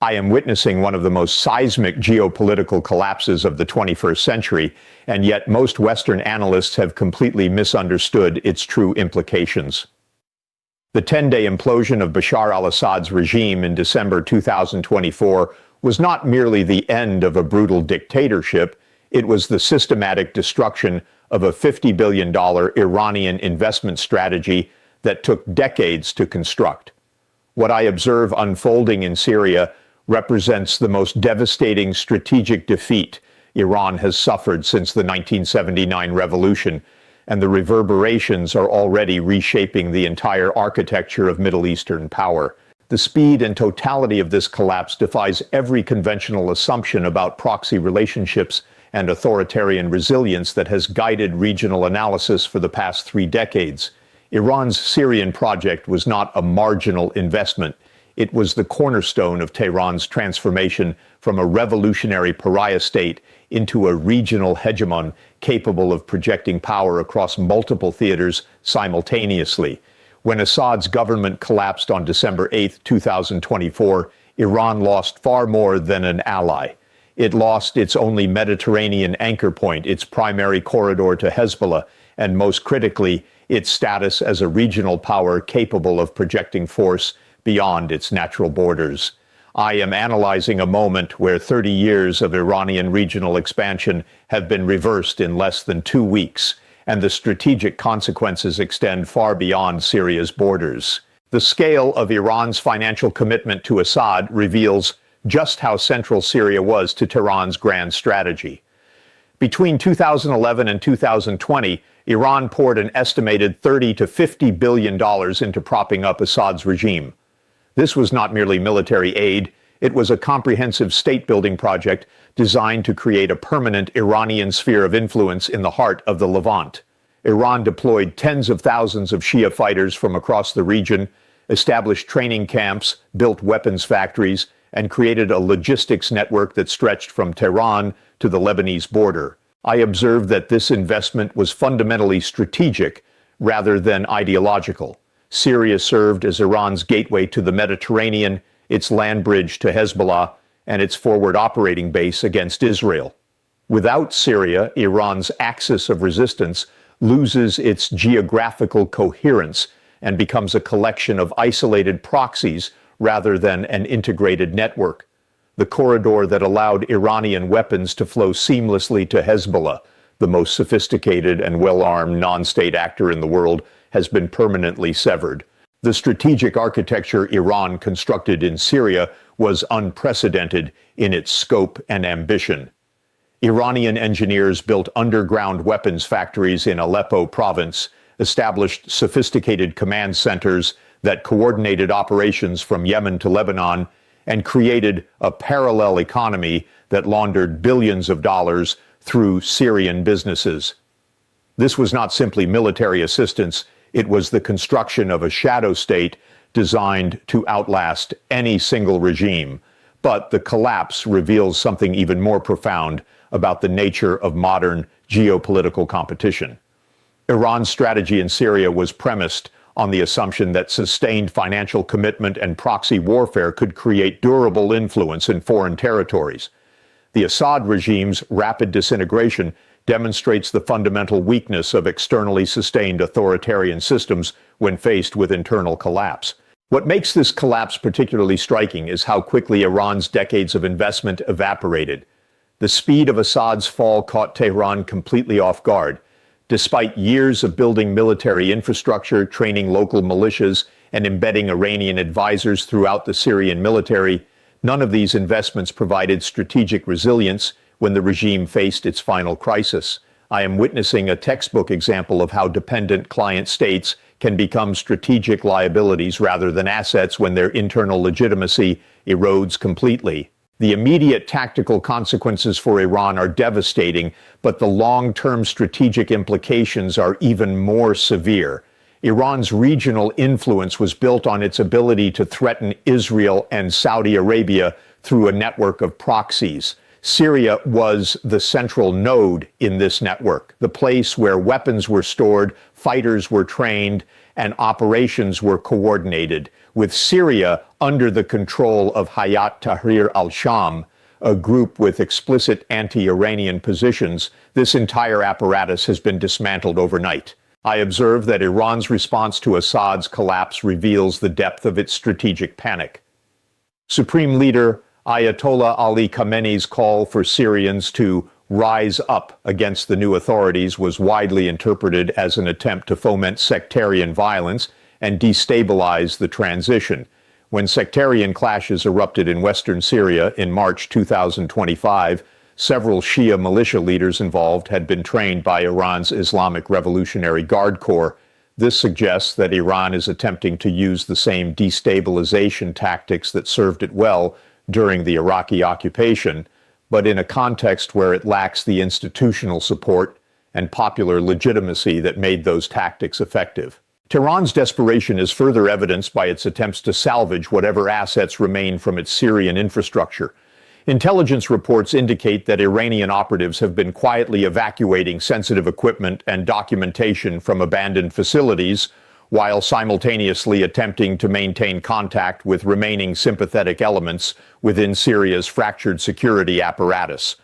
I am witnessing one of the most seismic geopolitical collapses of the 21st century, and yet most Western analysts have completely misunderstood its true implications. The 10-day implosion of Bashar al-Assad's regime in December 2024 was not merely the end of a brutal dictatorship, it was the systematic destruction of a $50 billion Iranian investment strategy that took decades to construct. What I observe unfolding in Syria represents the most devastating strategic defeat Iran has suffered since the 1979 revolution, and the reverberations are already reshaping the entire architecture of Middle Eastern power. The speed and totality of this collapse defies every conventional assumption about proxy relationships and authoritarian resilience that has guided regional analysis for the past 3 decades. Iran's Syrian project was not a marginal investment. It was the cornerstone of Tehran's transformation from a revolutionary pariah state into a regional hegemon capable of projecting power across multiple theaters simultaneously. When Assad's government collapsed on December 8, 2024, Iran lost far more than an ally. It lost its only Mediterranean anchor point, its primary corridor to Hezbollah, and most critically, its status as a regional power capable of projecting force beyond its natural borders. I am analyzing a moment where 30 years of Iranian regional expansion have been reversed in less than 2 weeks, and the strategic consequences extend far beyond Syria's borders. The scale of Iran's financial commitment to Assad reveals just how central Syria was to Tehran's grand strategy. Between 2011 and 2020, Iran poured an estimated $30 to $50 billion into propping up Assad's regime. This was not merely military aid, it was a comprehensive state-building project designed to create a permanent Iranian sphere of influence in the heart of the Levant. Iran deployed tens of thousands of Shia fighters from across the region, established training camps, built weapons factories, and created a logistics network that stretched from Tehran to the Lebanese border. I observed that this investment was fundamentally strategic rather than ideological. Syria served as Iran's gateway to the Mediterranean, its land bridge to Hezbollah, and its forward operating base against Israel. Without Syria, Iran's axis of resistance loses its geographical coherence and becomes a collection of isolated proxies rather than an integrated network. The corridor that allowed Iranian weapons to flow seamlessly to Hezbollah, the most sophisticated and well-armed non-state actor in the world, has been permanently severed. The strategic architecture Iran constructed in Syria was unprecedented in its scope and ambition. Iranian engineers built underground weapons factories in Aleppo province, established sophisticated command centers that coordinated operations from Yemen to Lebanon, and created a parallel economy that laundered billions of dollars through Syrian businesses. This was not simply military assistance, it was the construction of a shadow state designed to outlast any single regime. But the collapse reveals something even more profound about the nature of modern geopolitical competition. Iran's strategy in Syria was premised on the assumption that sustained financial commitment and proxy warfare could create durable influence in foreign territories. The Assad regime's rapid disintegration demonstrates the fundamental weakness of externally sustained authoritarian systems when faced with internal collapse. What makes this collapse particularly striking is how quickly Iran's decades of investment evaporated. The speed of Assad's fall caught Tehran completely off guard. Despite years of building military infrastructure, training local militias, and embedding Iranian advisors throughout the Syrian military, none of these investments provided strategic resilience when the regime faced its final crisis. I am witnessing a textbook example of how dependent client states can become strategic liabilities rather than assets when their internal legitimacy erodes completely. The immediate tactical consequences for Iran are devastating, but the long-term strategic implications are even more severe. Iran's regional influence was built on its ability to threaten Israel and Saudi Arabia through a network of proxies. Syria was the central node in this network, the place where weapons were stored, fighters were trained, and operations were coordinated. with Syria under the control of Hayat Tahrir al-Sham, a group with explicit anti-Iranian positions, this entire apparatus has been dismantled overnight. I observe that Iran's response to Assad's collapse reveals the depth of its strategic panic. Supreme Leader Ayatollah Ali Khamenei's call for Syrians to rise up against the new authorities was widely interpreted as an attempt to foment sectarian violence and destabilize the transition. When sectarian clashes erupted in western Syria in March 2025, several Shia militia leaders involved had been trained by Iran's Islamic Revolutionary Guard Corps. This suggests that Iran is attempting to use the same destabilization tactics that served it well during the Iraqi occupation, but in a context where it lacks the institutional support and popular legitimacy that made those tactics effective. Tehran's desperation is further evidenced by its attempts to salvage whatever assets remain from its Syrian infrastructure. Intelligence reports indicate that Iranian operatives have been quietly evacuating sensitive equipment and documentation from abandoned facilities, while simultaneously attempting to maintain contact with remaining sympathetic elements within Syria's fractured security apparatus.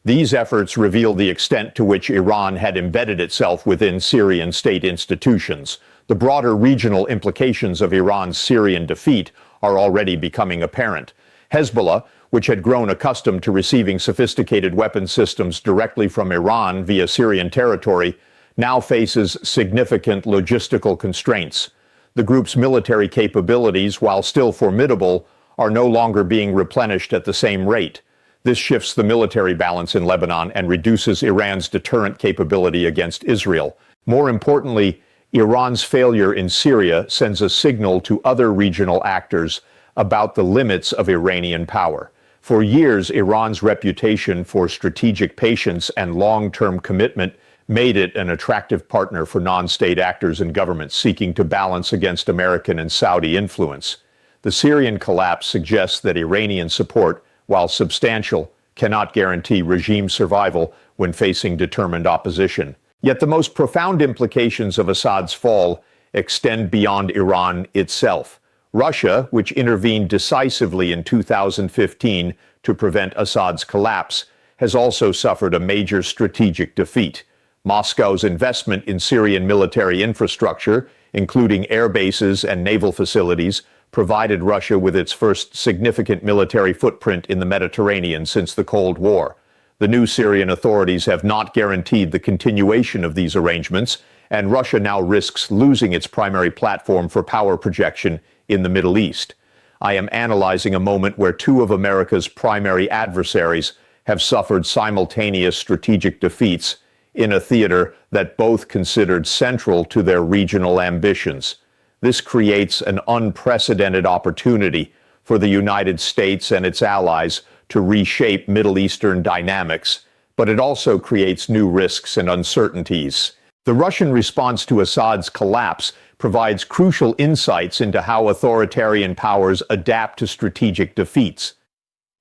These efforts reveal the extent to which Iran had embedded itself within Syrian state institutions. The broader regional implications of Iran's Syrian defeat are already becoming apparent. Hezbollah, which had grown accustomed to receiving sophisticated weapon systems directly from Iran via Syrian territory, now faces significant logistical constraints. The group's military capabilities, while still formidable, are no longer being replenished at the same rate. This shifts the military balance in Lebanon and reduces Iran's deterrent capability against Israel. More importantly, Iran's failure in Syria sends a signal to other regional actors about the limits of Iranian power. For years, Iran's reputation for strategic patience and long-term commitment made it an attractive partner for non-state actors and governments seeking to balance against American and Saudi influence. The Syrian collapse suggests that Iranian support, while substantial, cannot guarantee regime survival when facing determined opposition. Yet the most profound implications of Assad's fall extend beyond Iran itself. Russia, which intervened decisively in 2015 to prevent Assad's collapse, has also suffered a major strategic defeat. Moscow's investment in Syrian military infrastructure, including air bases and naval facilities, provided Russia with its first significant military footprint in the Mediterranean since the Cold War. The new Syrian authorities have not guaranteed the continuation of these arrangements, and Russia now risks losing its primary platform for power projection in the Middle East. I am analyzing a moment where two of America's primary adversaries have suffered simultaneous strategic defeats in a theater that both considered central to their regional ambitions. This creates an unprecedented opportunity for the United States and its allies to reshape Middle Eastern dynamics, but it also creates new risks and uncertainties. The Russian response to Assad's collapse provides crucial insights into how authoritarian powers adapt to strategic defeats.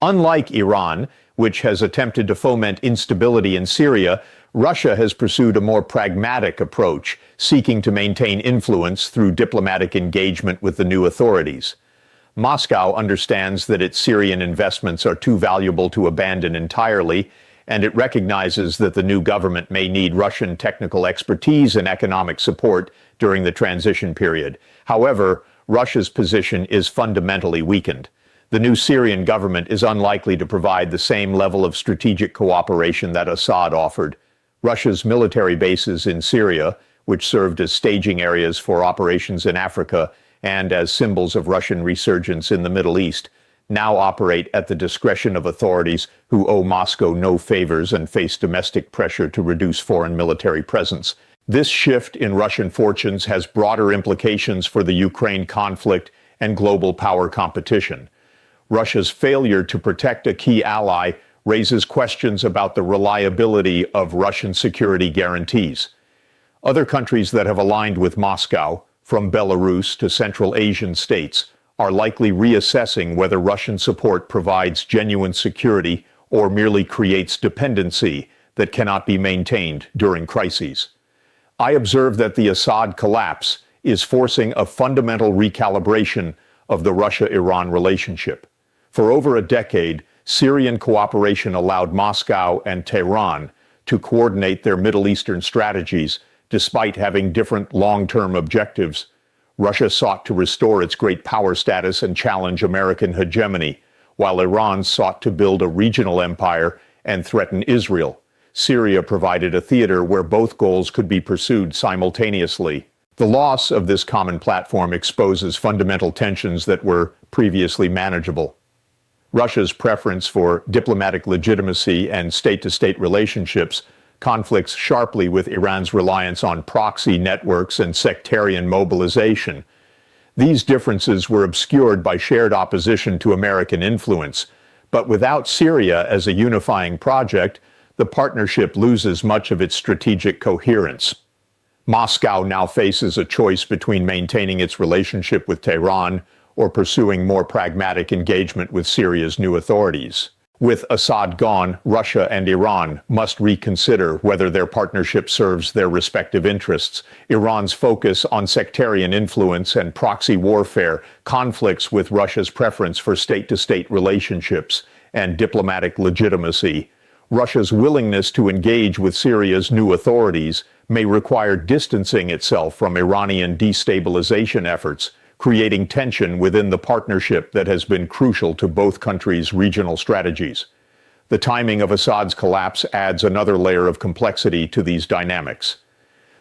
Unlike Iran, which has attempted to foment instability in Syria, Russia has pursued a more pragmatic approach, seeking to maintain influence through diplomatic engagement with the new authorities. Moscow understands that its Syrian investments are too valuable to abandon entirely, and it recognizes that the new government may need Russian technical expertise and economic support during the transition period. However, Russia's position is fundamentally weakened. The new Syrian government is unlikely to provide the same level of strategic cooperation that Assad offered. Russia's military bases in Syria, which served as staging areas for operations in Africa and as symbols of Russian resurgence in the Middle East, now operate at the discretion of authorities who owe Moscow no favors and face domestic pressure to reduce foreign military presence. This shift in Russian fortunes has broader implications for the Ukraine conflict and global power competition. Russia's failure to protect a key ally raises questions about the reliability of Russian security guarantees. Other countries that have aligned with Moscow, from Belarus to Central Asian states, are likely reassessing whether Russian support provides genuine security or merely creates dependency that cannot be maintained during crises. I observe that the Assad collapse is forcing a fundamental recalibration of the Russia-Iran relationship. For over a decade, Syrian cooperation allowed Moscow and Tehran to coordinate their Middle Eastern strategies despite having different long-term objectives. Russia sought to restore its great power status and challenge American hegemony, while Iran sought to build a regional empire and threaten Israel. Syria provided a theater where both goals could be pursued simultaneously. The loss of this common platform exposes fundamental tensions that were previously manageable. Russia's preference for diplomatic legitimacy and state-to-state relationships conflicts sharply with Iran's reliance on proxy networks and sectarian mobilization. These differences were obscured by shared opposition to American influence, but without Syria as a unifying project, the partnership loses much of its strategic coherence. Moscow now faces a choice between maintaining its relationship with Tehran or pursuing more pragmatic engagement with Syria's new authorities. With Assad gone, Russia and Iran must reconsider whether their partnership serves their respective interests. Iran's focus on sectarian influence and proxy warfare conflicts with Russia's preference for state-to-state relationships and diplomatic legitimacy. Russia's willingness to engage with Syria's new authorities may require distancing itself from Iranian destabilization efforts, creating tension within the partnership that has been crucial to both countries' regional strategies. The timing of Assad's collapse adds another layer of complexity to these dynamics.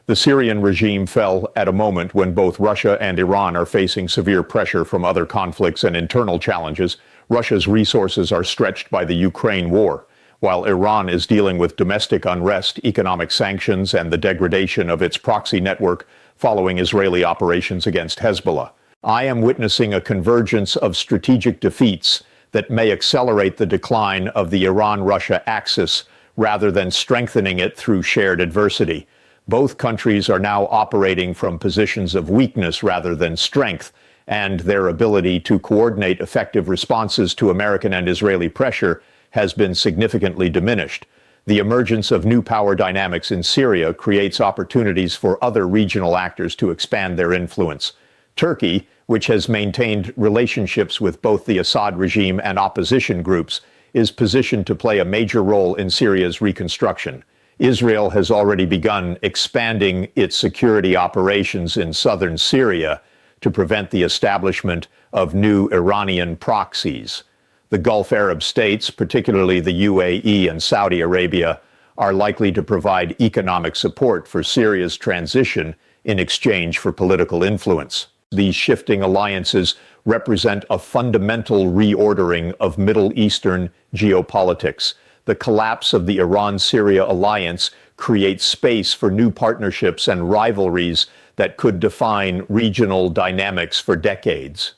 The Syrian regime fell at a moment when both Russia and Iran are facing severe pressure from other conflicts and internal challenges. Russia's resources are stretched by the Ukraine war, while Iran is dealing with domestic unrest, economic sanctions, and the degradation of its proxy network following Israeli operations against Hezbollah. I am witnessing a convergence of strategic defeats that may accelerate the decline of the Iran-Russia axis rather than strengthening it through shared adversity. Both countries are now operating from positions of weakness rather than strength, and their ability to coordinate effective responses to American and Israeli pressure has been significantly diminished. The emergence of new power dynamics in Syria creates opportunities for other regional actors to expand their influence. Turkey, which has maintained relationships with both the Assad regime and opposition groups, is positioned to play a major role in Syria's reconstruction. Israel has already begun expanding its security operations in southern Syria to prevent the establishment of new Iranian proxies. The Gulf Arab states, particularly the UAE and Saudi Arabia, are likely to provide economic support for Syria's transition in exchange for political influence. These shifting alliances represent a fundamental reordering of Middle Eastern geopolitics. The collapse of the Iran-Syria alliance creates space for new partnerships and rivalries that could define regional dynamics for decades.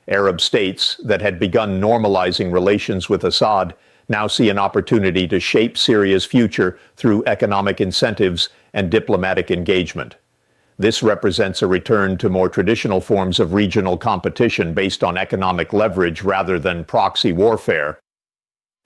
Arab states that had begun normalizing relations with Assad now see an opportunity to shape Syria's future through economic incentives and diplomatic engagement. This represents a return to more traditional forms of regional competition based on economic leverage rather than proxy warfare.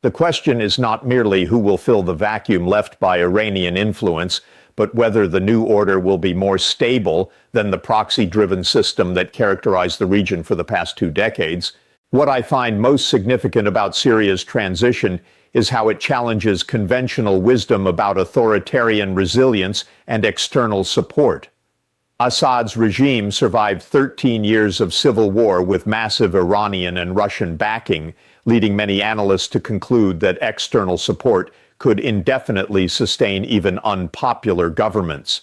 The question is not merely who will fill the vacuum left by Iranian influence, but whether the new order will be more stable than the proxy-driven system that characterized the region for the past 2 decades. What I find most significant about Syria's transition is how it challenges conventional wisdom about authoritarian resilience and external support. Assad's regime survived 13 years of civil war with massive Iranian and Russian backing, leading many analysts to conclude that external support could indefinitely sustain even unpopular governments.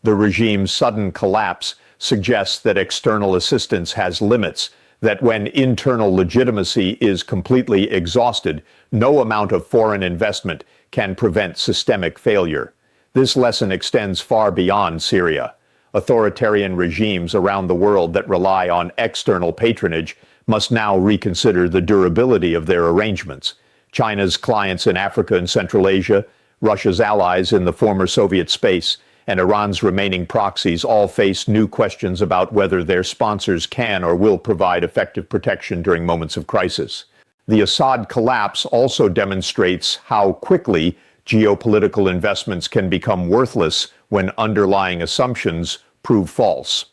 The regime's sudden collapse suggests that external assistance has limits, that when internal legitimacy is completely exhausted, no amount of foreign investment can prevent systemic failure. This lesson extends far beyond Syria. Authoritarian regimes around the world that rely on external patronage must now reconsider the durability of their arrangements. China's clients in Africa and Central Asia, Russia's allies in the former Soviet space, and Iran's remaining proxies all face new questions about whether their sponsors can or will provide effective protection during moments of crisis. The Assad collapse also demonstrates how quickly geopolitical investments can become worthless when underlying assumptions prove false.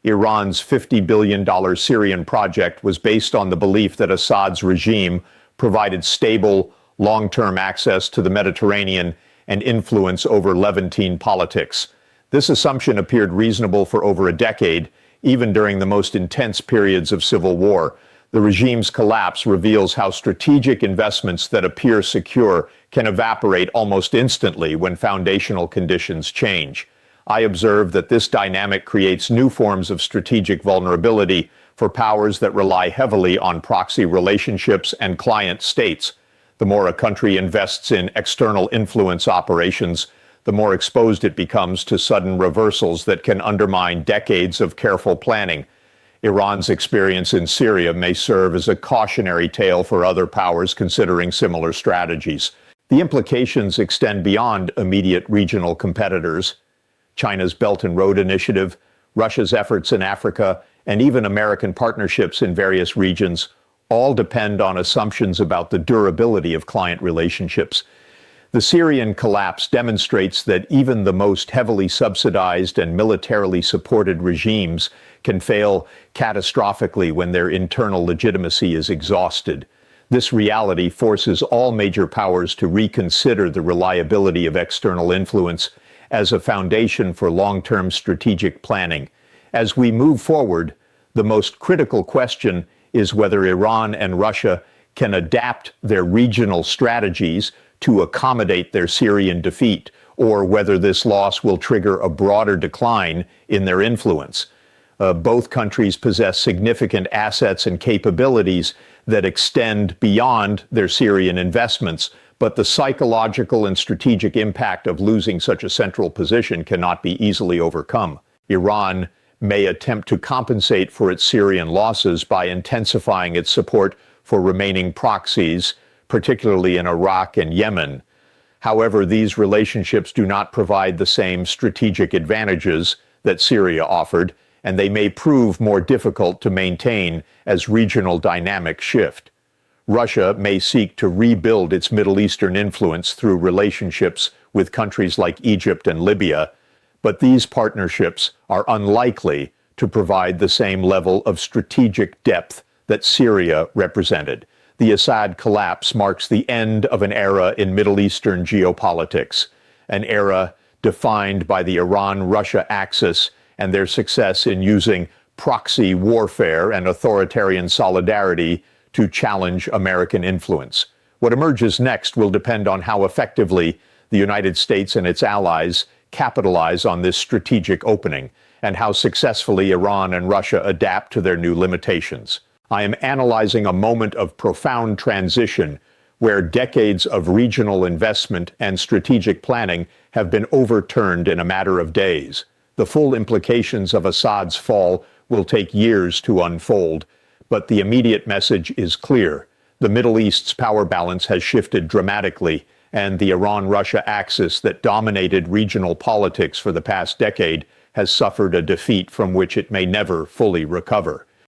Iran's $50 billion Syrian project was based on the belief that Assad's regime provided stable, long-term access to the Mediterranean and influence over Levantine politics. This assumption appeared reasonable for over a decade, even during the most intense periods of civil war. The regime's collapse reveals how strategic investments that appear secure can evaporate almost instantly when foundational conditions change. I observe that this dynamic creates new forms of strategic vulnerability for powers that rely heavily on proxy relationships and client states. The more a country invests in external influence operations, the more exposed it becomes to sudden reversals that can undermine decades of careful planning. Iran's experience in Syria may serve as a cautionary tale for other powers considering similar strategies. The implications extend beyond immediate regional competitors. China's Belt and Road Initiative, Russia's efforts in Africa, and even American partnerships in various regions all depend on assumptions about the durability of client relationships. The Syrian collapse demonstrates that even the most heavily subsidized and militarily supported regimes can fail catastrophically when their internal legitimacy is exhausted. This reality forces all major powers to reconsider the reliability of external influence as a foundation for long-term strategic planning. As we move forward, the most critical question is whether Iran and Russia can adapt their regional strategies to accommodate their Syrian defeat, or whether this loss will trigger a broader decline in their influence. Both countries possess significant assets and capabilities that extend beyond their Syrian investments, but the psychological and strategic impact of losing such a central position cannot be easily overcome. Iran may attempt to compensate for its Syrian losses by intensifying its support for remaining proxies, particularly in Iraq and Yemen. However, these relationships do not provide the same strategic advantages that Syria offered, and they may prove more difficult to maintain as regional dynamics shift. Russia may seek to rebuild its Middle Eastern influence through relationships with countries like Egypt and Libya, but these partnerships are unlikely to provide the same level of strategic depth that Syria represented. The Assad collapse marks the end of an era in Middle Eastern geopolitics, an era defined by the Iran-Russia axis and their success in using proxy warfare and authoritarian solidarity to challenge American influence. What emerges next will depend on how effectively the United States and its allies capitalize on this strategic opening, and how successfully Iran and Russia adapt to their new limitations. I am analyzing a moment of profound transition where decades of regional investment and strategic planning have been overturned in a matter of days. The full implications of Assad's fall will take years to unfold, but the immediate message is clear. The Middle East's power balance has shifted dramatically, and the Iran-Russia axis that dominated regional politics for the past decade has suffered a defeat from which it may never fully recover.